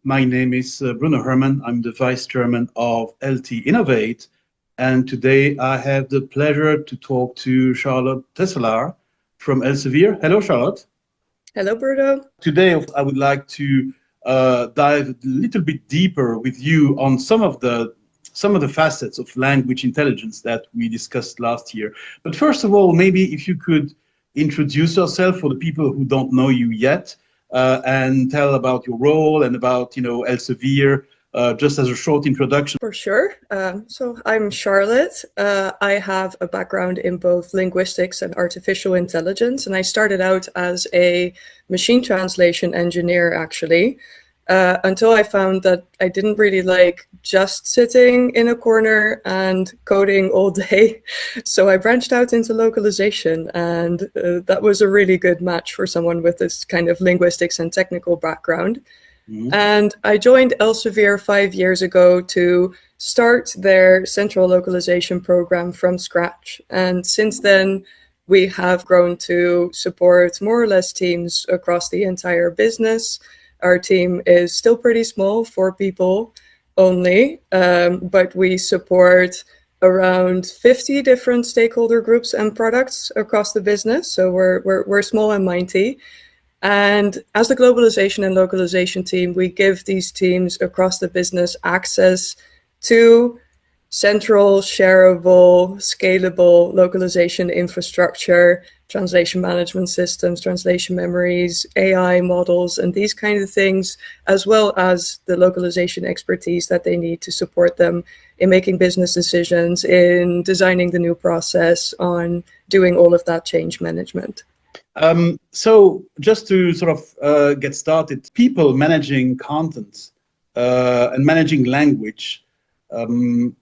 My name is Bruno Herrmann. I'm the Vice Chairman of LT-Innovate. And today I have the pleasure to talk to Charlotte Tesselaar from Elsevier. Hello, Charlotte. Hello, Bruno. Today I would like to dive a little bit deeper with you on some of the facets of language intelligence that we discussed last year. But first of all, maybe if you could introduce yourself for the people who don't know you yet, and tell about your role and about, Elsevier, just as a short introduction. For sure. So I'm Charlotte. I have a background in both linguistics and artificial intelligence, and I started out as a machine translation engineer, actually, until I found that I didn't really like just sitting in a corner and coding all day. So I branched out into localization, and that was a really good match for someone with this kind of linguistics and technical background. Mm-hmm. And I joined Elsevier 5 years ago to start their central localization program from scratch. And since then, we have grown to support more or less teams across the entire business. Our team is still pretty small, 4 people only, but we support around 50 different stakeholder groups and products across the business. So we're small and mighty. And as the globalization and localization team, we give these teams across the business access to central, shareable, scalable localization infrastructure, translation management systems, translation memories, AI models, and these kinds of things, as well as the localization expertise that they need to support them in making business decisions, in designing the new process, on doing all of that change management. So just to sort of get started, people managing content and managing language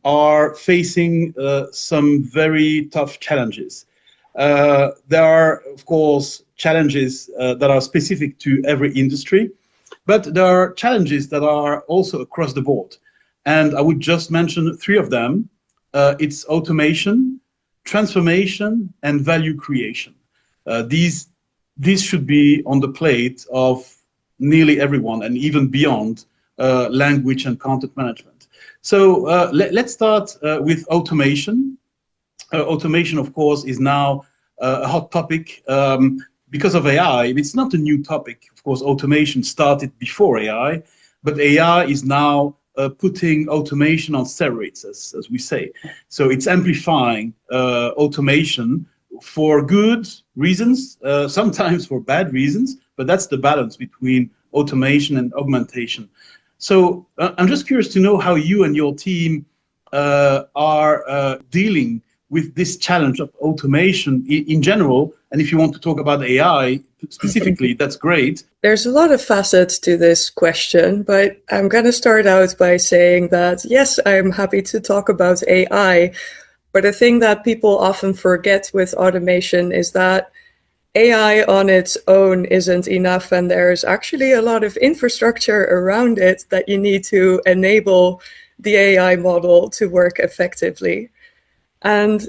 are facing some very tough challenges. There are, of course, challenges that are specific to every industry, but there are challenges that are also across the board. And I would just mention 3 of them. It's automation, transformation, and value creation. These should be on the plate of nearly everyone, and even beyond language and content management. So let's start with automation. Automation, of course, is now a hot topic because of AI. It's not a new topic. Of course, automation started before AI, but AI is now putting automation on steroids, as we say. So it's amplifying automation for good reasons, sometimes for bad reasons, but that's the balance between automation and augmentation. So I'm just curious to know how you and your team are dealing with this challenge of automation in general. And if you want to talk about AI specifically, that's great. There's a lot of facets to this question, but I'm going to start out by saying that, yes, I'm happy to talk about AI. But the thing that people often forget with automation is that AI on its own isn't enough, and there's actually a lot of infrastructure around it that you need to enable the AI model to work effectively. And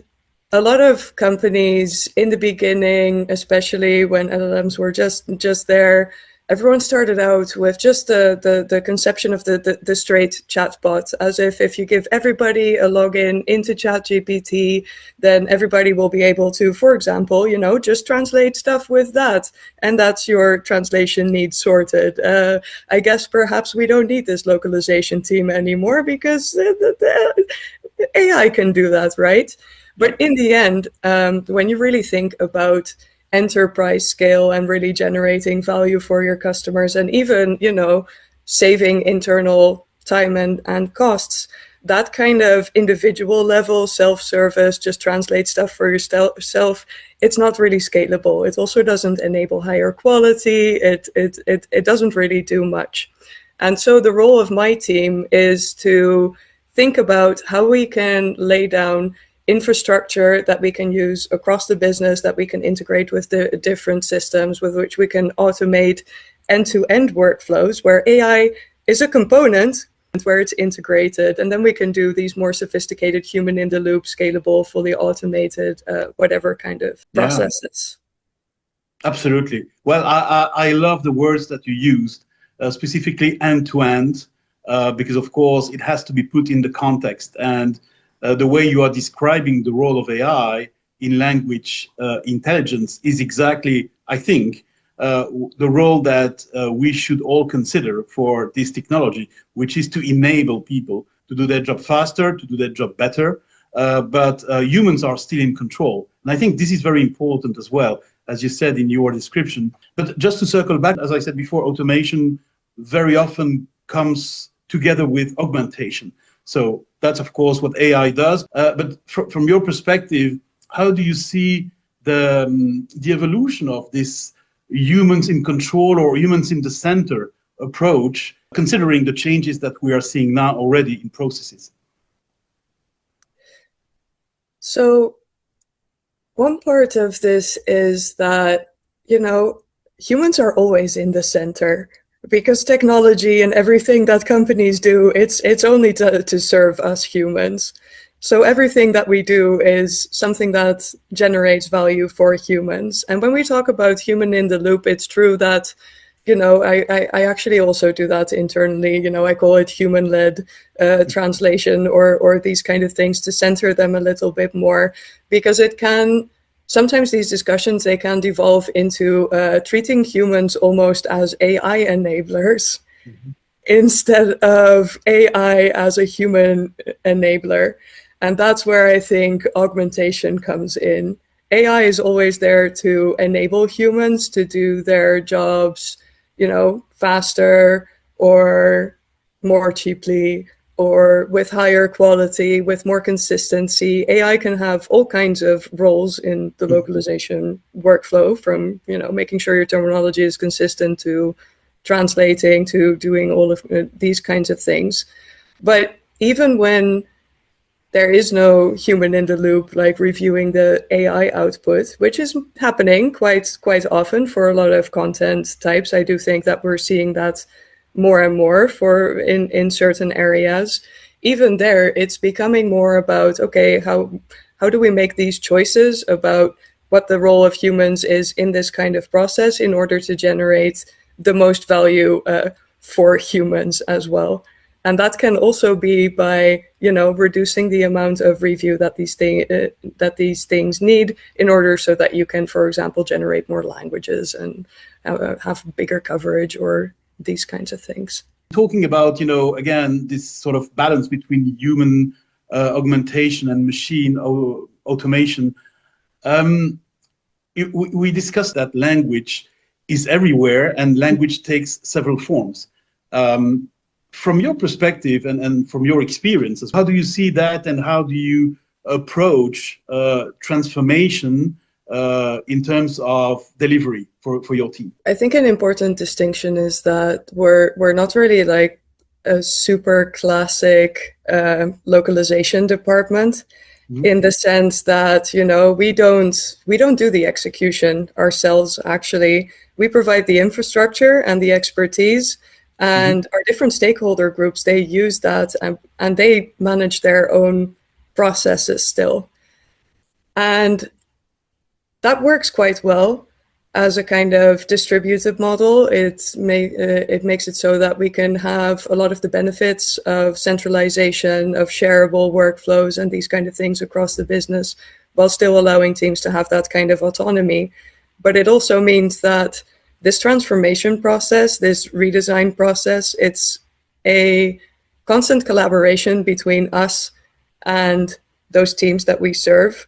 a lot of companies in the beginning, especially when LLMs were just there, everyone started out with just the conception of the straight chatbot, as if you give everybody a login into ChatGPT, then everybody will be able to, for example, just translate stuff with that. And that's your translation needs sorted. I guess perhaps we don't need this localization team anymore because the AI can do that, right? But in the end, when you really think about enterprise scale and really generating value for your customers, and even, saving internal time and costs, that kind of individual level self-service, just translate stuff for yourself, it's not really scalable. It also doesn't enable higher quality. It doesn't really do much. And so the role of my team is to think about how we can lay down infrastructure that we can use across the business, that we can integrate with the different systems, with which we can automate end-to-end workflows where AI is a component, where it's integrated, and then we can do these more sophisticated human-in-the-loop, scalable, fully automated, whatever kind of processes. Absolutely. Well, I love the words that you used. specifically end-to-end, because of course it has to be put in the context. And the way you are describing the role of AI in language intelligence is exactly, I think, the role that we should all consider for this technology, which is to enable people to do their job faster, to do their job better, but humans are still in control. And I think this is very important as well, as you said in your description. But just to circle back, as I said before, automation very often comes together with augmentation. So that's, of course, what AI does. But from your perspective, how do you see the evolution of this humans in control or humans in the center approach, considering the changes that we are seeing now already in processes? So one part of this is that, humans are always in the center, because technology and everything that companies do, it's only to serve us humans. So everything that we do is something that generates value for humans. And when we talk about human in the loop, it's true that, I actually also do that internally. I call it human-led translation or these kind of things to center them a little bit more, because it can, sometimes these discussions, they can devolve into treating humans almost as AI enablers instead of AI as a human enabler. And that's where I think augmentation comes in. AI is always there to enable humans to do their jobs, faster or more cheaply or with higher quality, with more consistency. AI can have all kinds of roles in the localization workflow, from, making sure your terminology is consistent to translating to doing all of these kinds of things. But even when there is no human in the loop, like reviewing the AI output, which is happening quite often for a lot of content types. I do think that we're seeing that more and more in certain areas. Even there, it's becoming more about, okay, how do we make these choices about what the role of humans is in this kind of process in order to generate the most value for humans as well. And that can also be by, reducing the amount of review that these things need in order so that you can, for example, generate more languages and have bigger coverage or these kinds of things. Talking about, again, this sort of balance between human augmentation and machine automation, we discussed that language is everywhere and language takes several forms. From your perspective and from your experiences, how do you see that, and how do you approach transformation in terms of delivery for your team? I think an important distinction is that we're not really like a super classic localization department, in the sense that, we don't do the execution ourselves. Actually, we provide the infrastructure and the expertise. And our different stakeholder groups, they use that and they manage their own processes still. And that works quite well as a kind of distributed model. It makes it so that we can have a lot of the benefits of centralization, of shareable workflows and these kind of things across the business, while still allowing teams to have that kind of autonomy. But it also means that this transformation process, this redesign process, it's a constant collaboration between us and those teams that we serve.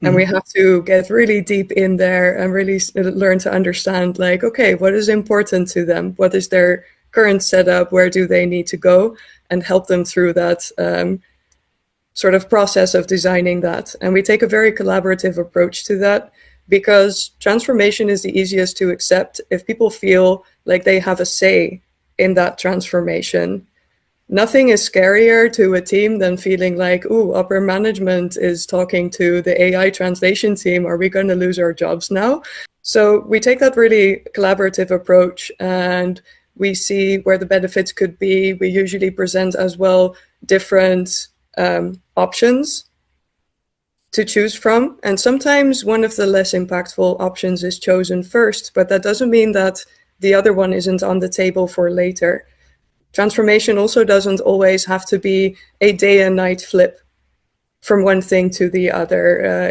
And we have to get really deep in there and really learn to understand, like, okay, what is important to them? What is their current setup? Where do they need to go? And help them through that sort of process of designing that. And we take a very collaborative approach to that, because transformation is the easiest to accept if people feel like they have a say in that transformation. Nothing is scarier to a team than feeling like, ooh, upper management is talking to the AI translation team. Are we going to lose our jobs now? So we take that really collaborative approach and we see where the benefits could be. We usually present as well different options to choose from. And sometimes one of the less impactful options is chosen first, but that doesn't mean that the other one isn't on the table for later. Transformation also doesn't always have to be a day and night flip from one thing to the other.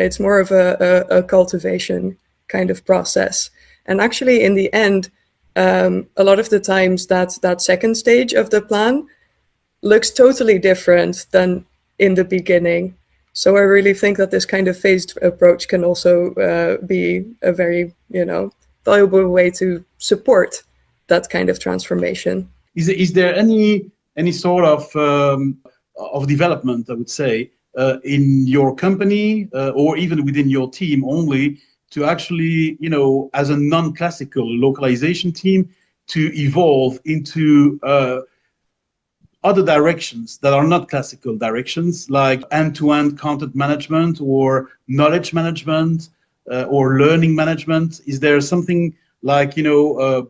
It's more of a cultivation kind of process. And actually, in the end, a lot of the times that second stage of the plan looks totally different than in the beginning. So I really think that this kind of phased approach can also be a very, valuable way to support that kind of transformation. Is there any sort of development, I would say, in your company or even within your team only to actually, as a non-classical localization team, to evolve into other directions that are not classical directions, like end-to-end content management or knowledge management or learning management? Is there something like,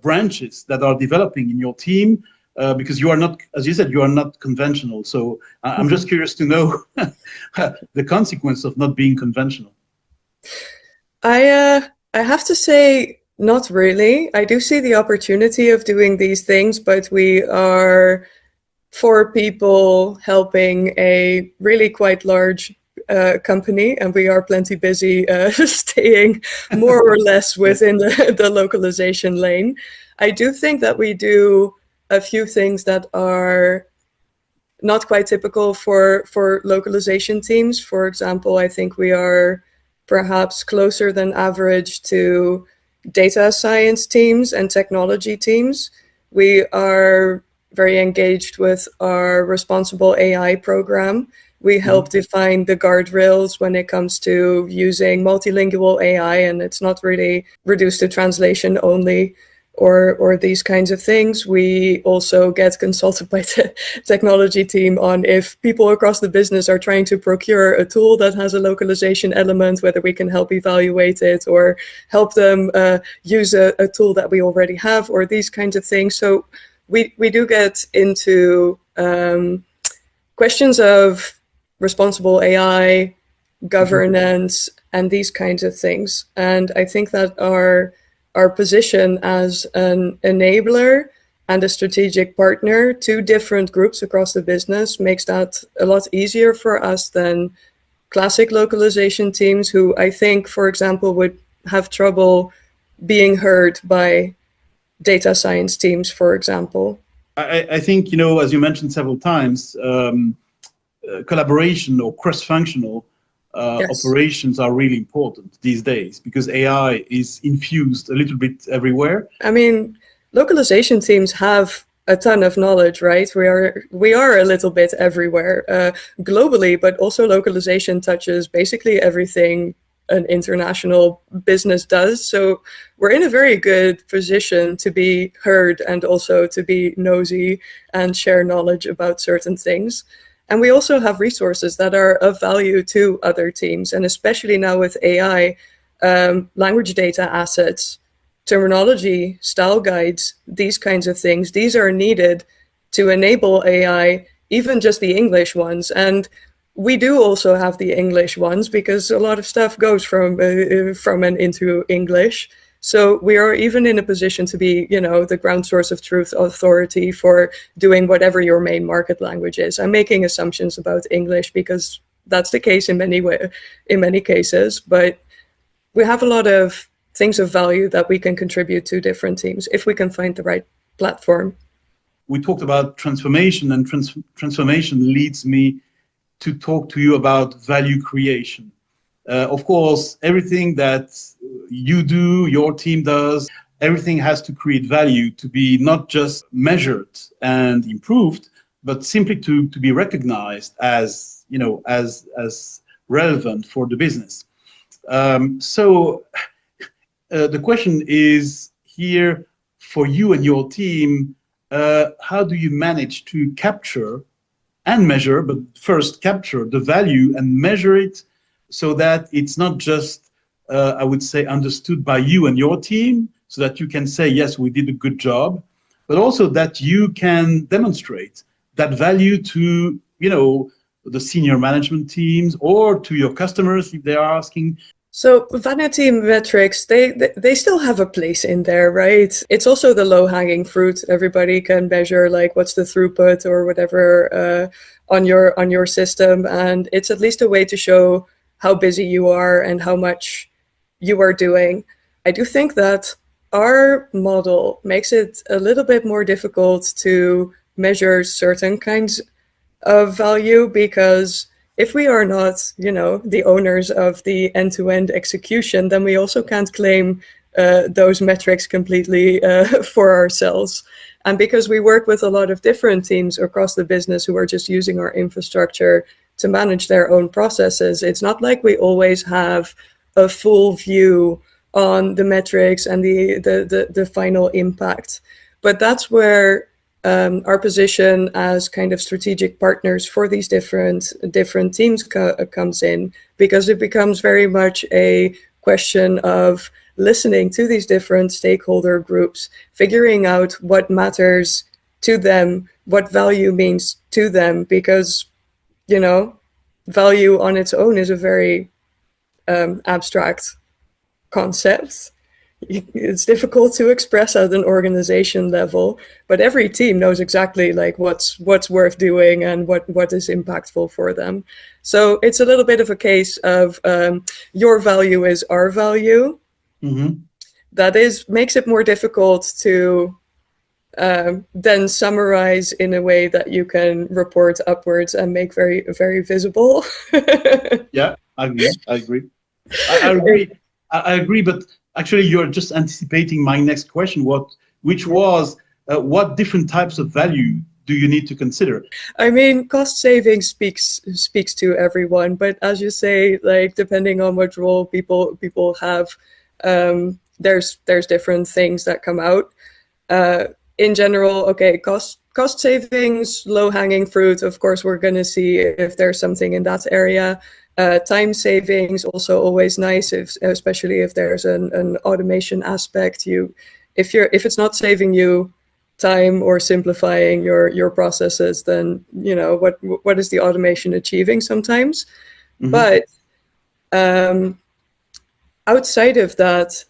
branches that are developing in your team? Because you are not, as you said, you are not conventional. So I'm just curious to know the consequence of not being conventional. I have to say, not really. I do see the opportunity of doing these things, but we are 4 people helping a really quite large company, and we are plenty busy staying more or less within the localization lane. I do think that we do a few things that are not quite typical for localization teams. For example, I think we are perhaps closer than average to data science teams and technology teams. We are very engaged with our responsible AI program. We help define the guardrails when it comes to using multilingual AI, and it's not really reduced to translation only or these kinds of things. We also get consulted by the technology team on if people across the business are trying to procure a tool that has a localization element, whether we can help evaluate it or help them use a tool that we already have, or these kinds of things. So we do get into questions of responsible AI, governance, and these kinds of things. And I think that our position as an enabler and a strategic partner to different groups across the business makes that a lot easier for us than classic localization teams who I think, for example, would have trouble being heard by data science teams, for example. I think, as you mentioned several times, collaboration or cross-functional Yes. operations are really important these days because AI is infused a little bit everywhere. I mean, localization teams have a ton of knowledge, right? We are a little bit everywhere globally, but also localization touches basically everything an international business does. So we're in a very good position to be heard and also to be nosy and share knowledge about certain things. And we also have resources that are of value to other teams. And especially now with AI, language data assets, terminology, style guides, these kinds of things, these are needed to enable AI, even just the English ones. And we do also have the English ones because a lot of stuff goes from and into English. So we are even in a position to be, the ground source of truth authority for doing whatever your main market language is. I'm making assumptions about English because that's the case in many cases, but we have a lot of things of value that we can contribute to different teams if we can find the right platform. We talked about transformation, and transformation leads me to talk to you about value creation. Of course, everything that you do, your team does, everything has to create value to be not just measured and improved, but simply to be recognized as, as relevant for the business. So the question is here for you and your team, how do you manage to capture and measure, but first capture the value and measure it so that it's not just, I would say, understood by you and your team, so that you can say, yes, we did a good job, but also that you can demonstrate that value to, the senior management teams or to your customers if they are asking. So vanity metrics, they still have a place in there, right? It's also the low-hanging fruit. Everybody can measure like what's the throughput or whatever on your system, and it's at least a way to show how busy you are and how much you are doing. I do think that our model makes it a little bit more difficult to measure certain kinds of value, because if we are not, the owners of the end-to-end execution, then we also can't claim those metrics completely for ourselves. And because we work with a lot of different teams across the business who are just using our infrastructure to manage their own processes, it's not like we always have a full view on the metrics and the final impact. But that's where our position as kind of strategic partners for these different teams comes in, because it becomes very much a question of listening to these different stakeholder groups, figuring out what matters to them, what value means to them, because, value on its own is a very abstract concept. It's difficult to express at an organization level, but every team knows exactly like what's worth doing and what is impactful for them. So it's a little bit of a case of your value is our value. Mm-hmm. That makes it more difficult to then summarize in a way that you can report upwards and make very, very visible. Yeah, I agree. I agree. I agree, but actually, you're just anticipating my next question. Which was, what different types of value do you need to consider? I mean, cost saving speaks to everyone, but as you say, like depending on what role people have, there's different things that come out. In general, okay, cost savings, low hanging fruit. Of course, we're going to see if there's something in that area. Time savings, also always nice, especially if there's an automation aspect. If it's not saving you time or simplifying your processes, then what is the automation achieving sometimes? Mm-hmm. But outside of that,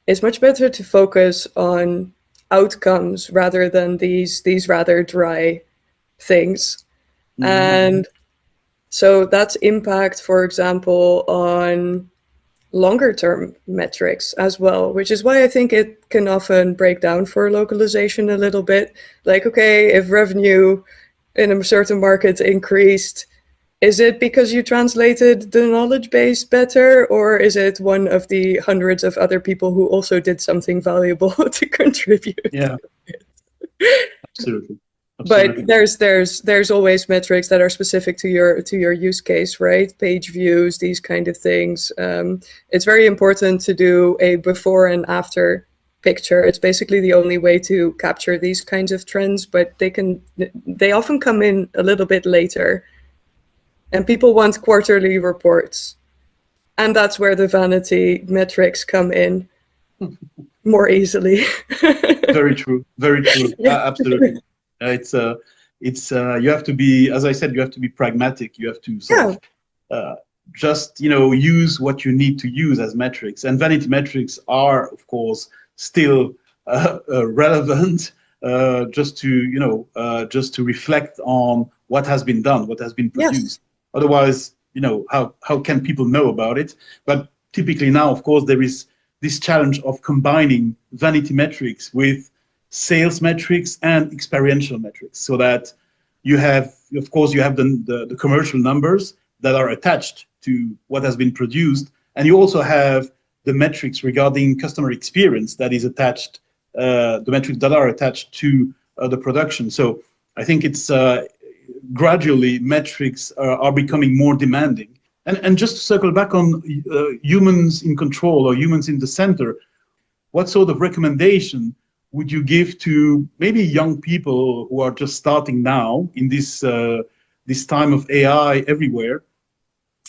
it's much better to focus on outcomes rather than these rather dry things. Mm-hmm. And so that's impact, for example, on longer term metrics as well, which is why I think it can often break down for localization a little bit. Like, okay, if revenue in a certain market increased, is it because you translated the knowledge base better, or is it one of the hundreds of other people who also did something valuable to contribute? Yeah, absolutely. But there's always metrics that are specific to your use case, right? Page views, these kind of things. It's very important to do a before and after picture. It's basically the only way to capture these kinds of trends, but they often come in a little bit later. And people want quarterly reports. And that's where the vanity metrics come in more easily. Very true. Very true. Yeah. Absolutely. It's you have to be, as I said, you have to be pragmatic. You have to sort of just use what you need to use as metrics. And vanity metrics are, of course, still relevant. Just to reflect on what has been done, what has been produced. Yes. Otherwise, how can people know about it? But typically now, of course, there is this challenge of combining vanity metrics with sales metrics and experiential metrics, so that you have the commercial numbers that are attached to what has been produced, and you also have the metrics regarding customer experience that is attached, the metrics that are attached to the production. So I think it's gradually metrics are becoming more demanding. And just to circle back on humans in control or humans in the center, what sort of recommendation would you give to maybe young people who are just starting now in this time of AI everywhere?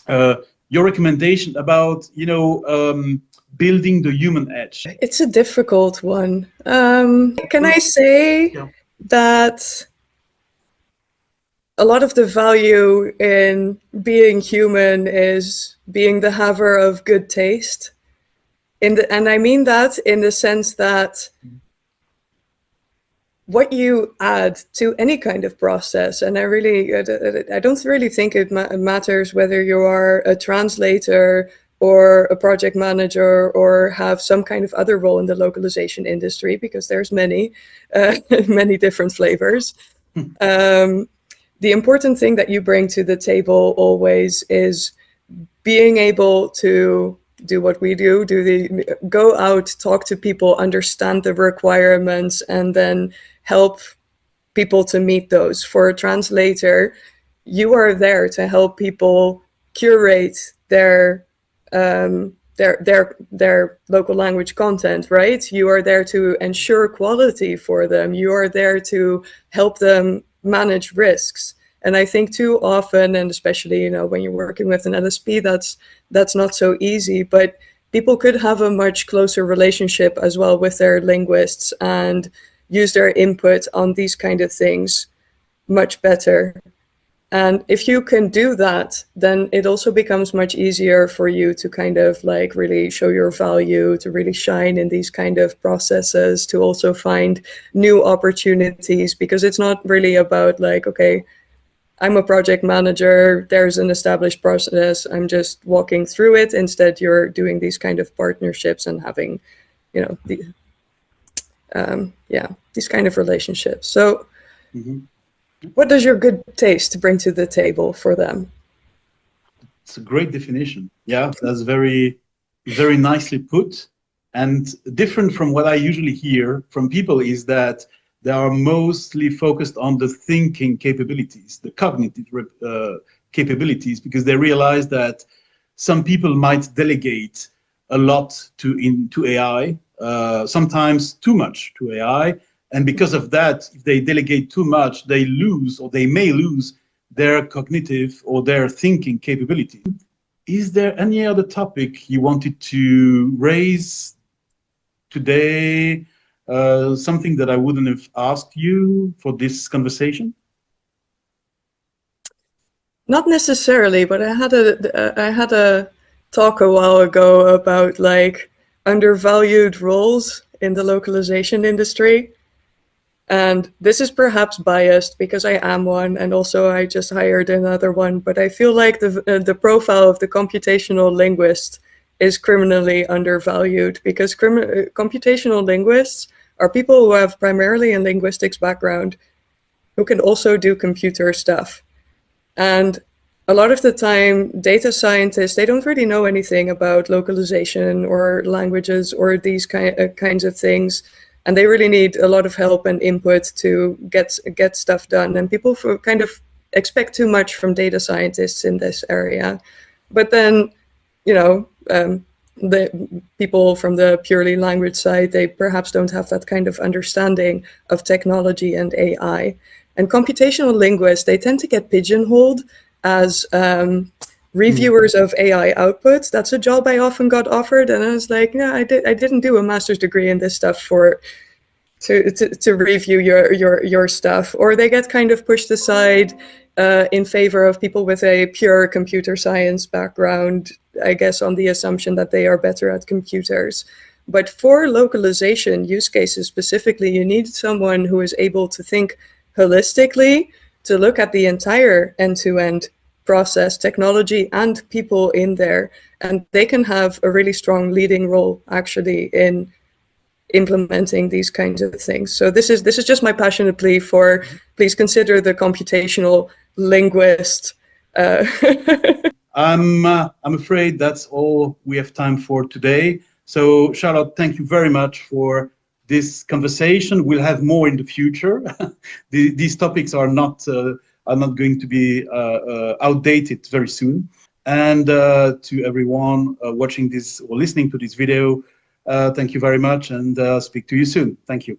Your recommendation about building the human edge. It's a difficult one. Can I say that a lot of the value in being human is being the haver of good taste. And I mean that in the sense that what you add to any kind of process, and I don't really think it matters whether you are a translator or a project manager or have some kind of other role in the localization industry, because there's many, many different flavors. The important thing that you bring to the table always is being able to do what we do, go out, talk to people, understand the requirements, and then help people to meet those. For a translator, you are there to help people curate their local language content, right? You are there to ensure quality for them. You are there to help them manage risks. And I think too often, and especially when you're working with an LSP, that's not so easy. But people could have a much closer relationship as well with their linguists and use their input on these kind of things much better. And if you can do that, then it also becomes much easier for you to kind of like really show your value, to really shine in these kind of processes, to also find new opportunities, because it's not really about like, okay, I'm a project manager, there's an established process, I'm just walking through it. Instead, you're doing these kind of partnerships and having, these kind of relationships. So what does your good taste bring to the table for them? It's a great definition. Yeah, that's very, very nicely put. And different from what I usually hear from people is that they are mostly focused on the thinking capabilities, the cognitive capabilities, because they realize that some people might delegate a lot to AI, sometimes too much to AI. And because of that, if they delegate too much, they lose, or they may lose, their cognitive or their thinking capability. Is there any other topic you wanted to raise today? Something that I wouldn't have asked you for this conversation? Not necessarily, but I had a talk a while ago about like undervalued roles in the localization industry. And this is perhaps biased because I am one, and also I just hired another one. But I feel like the profile of the computational linguist is criminally undervalued, because computational linguists are people who have primarily a linguistics background, who can also do computer stuff. And a lot of the time, data scientists, they don't really know anything about localization or languages or these kinds of things. And they really need a lot of help and input to get stuff done. And people kind of expect too much from data scientists in this area. But then, the people from the purely language side, they perhaps don't have that kind of understanding of technology and AI. And computational linguists, they tend to get pigeonholed as reviewers of AI outputs. That's a job I often got offered, and I was like, no, I didn't do a master's degree in this stuff to review your stuff. Or they get kind of pushed aside in favor of people with a pure computer science background, I guess, on the assumption that they are better at computers. But for localization use cases specifically, you need someone who is able to think holistically, to look at the entire end-to-end process, technology and people in there. And they can have a really strong leading role actually in implementing these kinds of things. So this is just my passionate plea for, please consider the computational linguist. I'm afraid that's all we have time for today. So Charlotte, thank you very much for this conversation. We'll have more in the future. These topics are not going to be outdated very soon. And to everyone watching this or listening to this video, thank you very much, and speak to you soon. Thank you.